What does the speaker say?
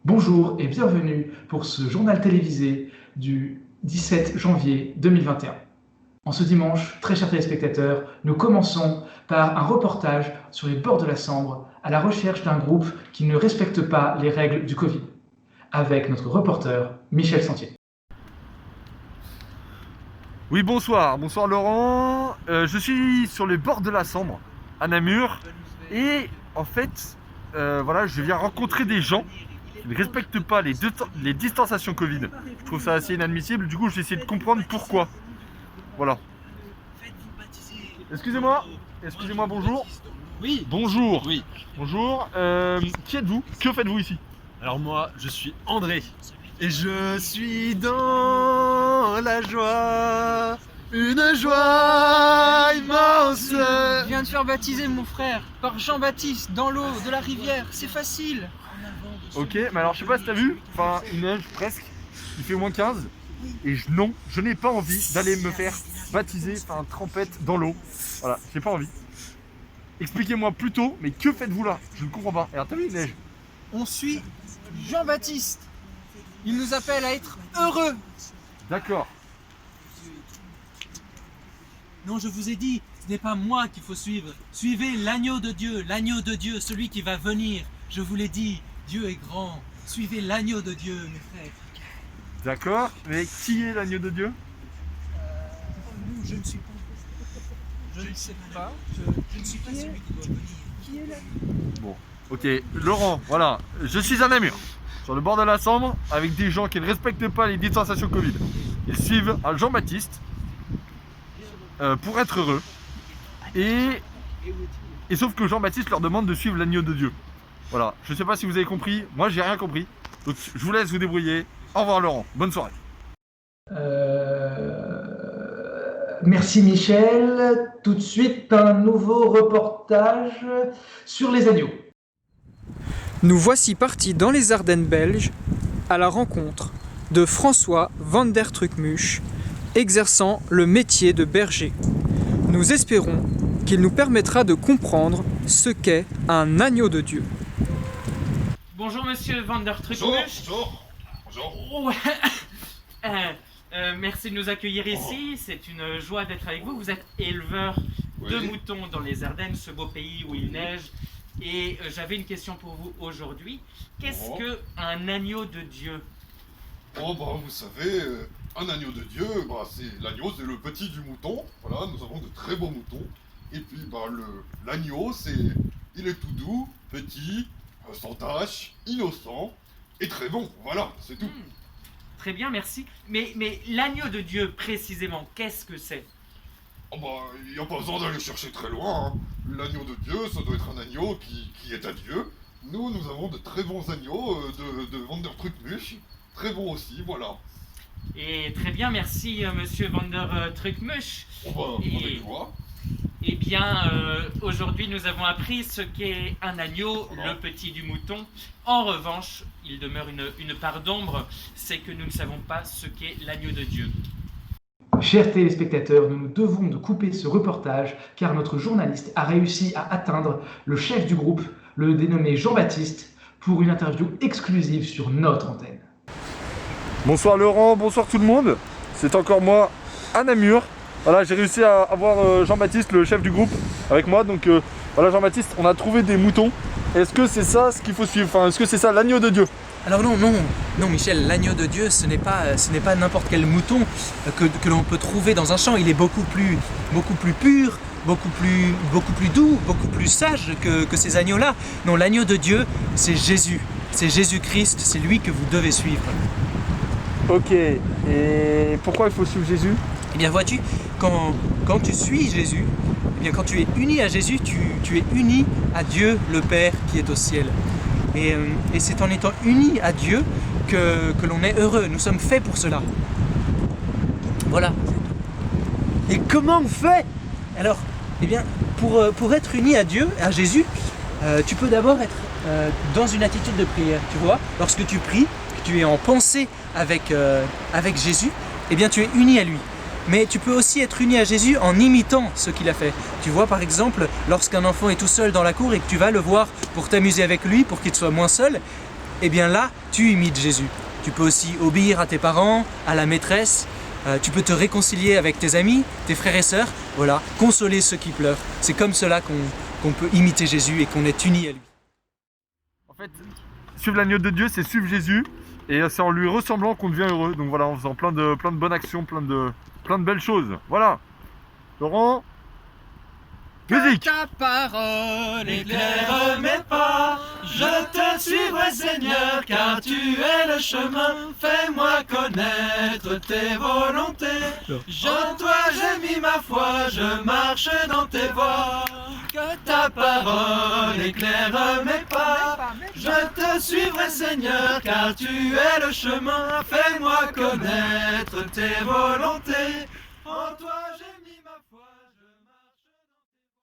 Bonjour et bienvenue pour ce journal télévisé du 17 janvier 2021. En ce dimanche, très chers téléspectateurs, nous commençons par un reportage sur les bords de la Sambre à la recherche d'un groupe qui ne respecte pas les règles du Covid, avec notre reporter Michel Sentier. Oui, bonsoir Laurent. Je suis sur les bords de la Sambre, à Namur, et en fait, voilà, je viens rencontrer des gens qui ne respectent pas les distanciations Covid. Je trouve ça assez inadmissible, du coup je vais essayer de comprendre pourquoi. Voilà. Excusez-moi, bonjour. Oui, Bonjour. oui. Bonjour. Qui êtes-vous? Que faites-vous ici? Alors moi, je suis André. Et je suis dans la joie. Une joie immense. Je viens de faire baptiser mon frère par Jean-Baptiste dans l'eau de la rivière, c'est facile. Ok, mais alors je sais pas si t'as vu, enfin il neige presque, il fait moins 15, et je n'ai pas envie d'aller me faire baptiser, enfin trempette dans l'eau. Voilà, j'ai pas envie. Expliquez-moi plutôt, mais que faites-vous là? Je ne comprends pas. Alors t'as vu, il neige. On suit Jean-Baptiste. Il nous appelle à être heureux. D'accord. Non, je vous ai dit, ce n'est pas moi qu'il faut suivre. Suivez l'agneau de Dieu, celui qui va venir. Je vous l'ai dit, Dieu est grand. Suivez l'agneau de Dieu, mes frères. D'accord, mais qui est l'agneau de Dieu? Je ne suis pas. Je ne sais pas. Je ne suis pas celui qui doit venir. Qui est là? Bon, ok, Laurent, voilà, je suis à Namur, sur le bord de la Sambre, avec des gens qui ne respectent pas les distanciations Covid. Ils suivent un Jean-Baptiste pour être heureux. Et sauf que Jean-Baptiste leur demande de suivre l'agneau de Dieu. Voilà, je sais pas si vous avez compris, moi j'ai rien compris. Donc je vous laisse vous débrouiller. Au revoir Laurent, bonne soirée. Merci Michel. Tout de suite, un nouveau reportage sur les agneaux. Nous voici partis dans les Ardennes belges à la rencontre de François van der Truckmuche, exerçant le métier de berger. Nous espérons qu'il nous permettra de comprendre ce qu'est un agneau de Dieu. Bonjour monsieur Van der Truckmuche. Bonjour. Ouais. Merci de nous accueillir ici, c'est une joie d'être avec vous. Vous êtes éleveur de moutons dans les Ardennes, ce beau pays où il neige. Et j'avais une question pour vous aujourd'hui. Qu'est-ce qu'un agneau de Dieu? Oh bah vous savez, un agneau de Dieu, bah l'agneau c'est le petit du mouton. Voilà, nous avons de très beaux moutons. Et puis bah l'agneau il est tout doux, petit, sans tache, innocent et très bon. Voilà, c'est tout. Très bien, merci. Mais l'agneau de Dieu, précisément, qu'est-ce que c'est? Oh bah il n'y a pas besoin d'aller chercher très loin. Hein. L'agneau de Dieu, ça doit être un agneau qui est à Dieu. Nous avons de très bons agneaux de Van der Truckmuche. Très bons aussi, voilà. Et très bien, merci monsieur Van der Truckmuche. Oh bah, avec quoi? Eh bien, aujourd'hui, nous avons appris ce qu'est un agneau, le petit du mouton. En revanche, il demeure une part d'ombre, c'est que nous ne savons pas ce qu'est l'agneau de Dieu. Chers téléspectateurs, nous nous devons de couper ce reportage car notre journaliste a réussi à atteindre le chef du groupe, le dénommé Jean-Baptiste, pour une interview exclusive sur notre antenne. Bonsoir Laurent, bonsoir tout le monde. C'est encore moi à Namur. Voilà, j'ai réussi à avoir Jean-Baptiste, le chef du groupe, avec moi. Donc voilà Jean-Baptiste, on a trouvé des moutons. Est-ce que c'est ça ce qu'il faut suivre? Enfin, est-ce que c'est ça l'agneau de Dieu? Alors non Michel, l'agneau de Dieu, ce n'est pas n'importe quel mouton que l'on peut trouver dans un champ. Il est beaucoup plus pur, beaucoup plus doux, beaucoup plus sage que ces agneaux-là. Non, l'agneau de Dieu, c'est Jésus. C'est Jésus-Christ, c'est lui que vous devez suivre. Ok, et pourquoi il faut suivre Jésus? Eh bien vois-tu, quand tu suis Jésus, eh bien quand tu es uni à Jésus, tu es uni à Dieu le Père qui est au ciel. Et c'est en étant uni à Dieu que l'on est heureux. Nous sommes faits pour cela. Voilà. Et comment on fait? Alors, eh bien, pour être uni à Dieu, à Jésus, tu peux d'abord être dans une attitude de prière. Tu vois, lorsque tu pries, que tu es en pensée avec Jésus, eh bien tu es uni à lui. Mais tu peux aussi être uni à Jésus en imitant ce qu'il a fait. Tu vois par exemple, lorsqu'un enfant est tout seul dans la cour et que tu vas le voir pour t'amuser avec lui, pour qu'il soit moins seul, eh bien là, tu imites Jésus. Tu peux aussi obéir à tes parents, à la maîtresse, tu peux te réconcilier avec tes amis, tes frères et sœurs, voilà, consoler ceux qui pleurent. C'est comme cela qu'on peut imiter Jésus et qu'on est unis à lui. En fait, suivre l'agneau de Dieu, c'est suivre Jésus, et c'est en lui ressemblant qu'on devient heureux. Donc voilà, en faisant plein de bonnes actions, plein de belles choses. Voilà. Laurent, musique. Ta parole éclaire mes pas, je te suivrai Seigneur, car tu es le chemin. Fais-moi connaître tes volontés. En toi j'ai mis ma foi, je marche dans tes voies. Que ta parole éclaire mes pas, je te suivrai Seigneur, car tu es le chemin. Fais-moi connaître tes volontés.